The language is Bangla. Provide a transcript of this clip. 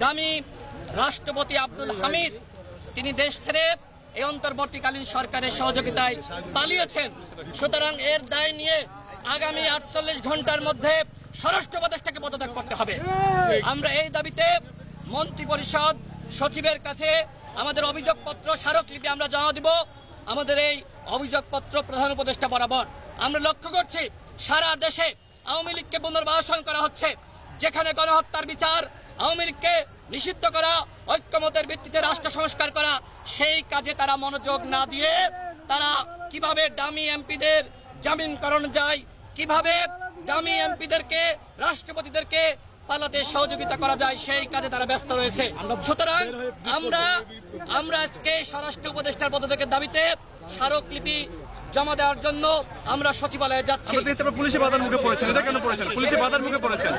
দামি রাষ্ট্রপতি আব্দুল হামিদ তিনি দেশ ছেড়ে এই অন্তর্বর্তীকালীন সরকারের সহযোগিতায় পালিয়েছেন। সুতরাং এর দায় নিয়ে আগামী 48 ঘন্টার মধ্যে স্বরাষ্ট্র উপদেষ্টাকে পদত্যাগ করতে হবে। আমরা এই দাবিতে মন্ত্রী পরিষদ সচিবের কাছে আমাদের অভিযোগপত্র স্মারকলিপি আমরা জমা দিব। আমাদের এই অভিযোগপত্র প্রধান উপদেষ্টা বরাবর আমরা লক্ষ্য করছি সারা দেশে আওয়ামী লীগকে পুনর্বাসন করা হচ্ছে। যেখানে গণহত্যার বিচার, আওয়ামী লীগকে নিষিদ্ধ করা, ঐক্যমতের ভিত্তিতে রাষ্ট্র সংস্কার করা, সেই কাজে তারা মনোযোগ না দিয়ে তারা কিভাবে ডামি এমপিদের জামিন করানো যায়, কিভাবে ডামি এমপিদেরকে রাষ্ট্রপতিদেরকে পালাতে সহযোগিতা করা যায়, সেই কাজে তারা ব্যস্ত রয়েছে। সুতরাং আমরা আজকে স্বরাষ্ট্র উপদেষ্টার পদত্যাগের দাবিতে স্মারকলিপি জমা দেওয়ার জন্য আমরা সচিবালয়ে যাচ্ছি। পুলিশে বাধার মুখে পড়েছেন, এটা কেন পড়েছেন? পুলিশে বাধার মুখে পড়েছেন।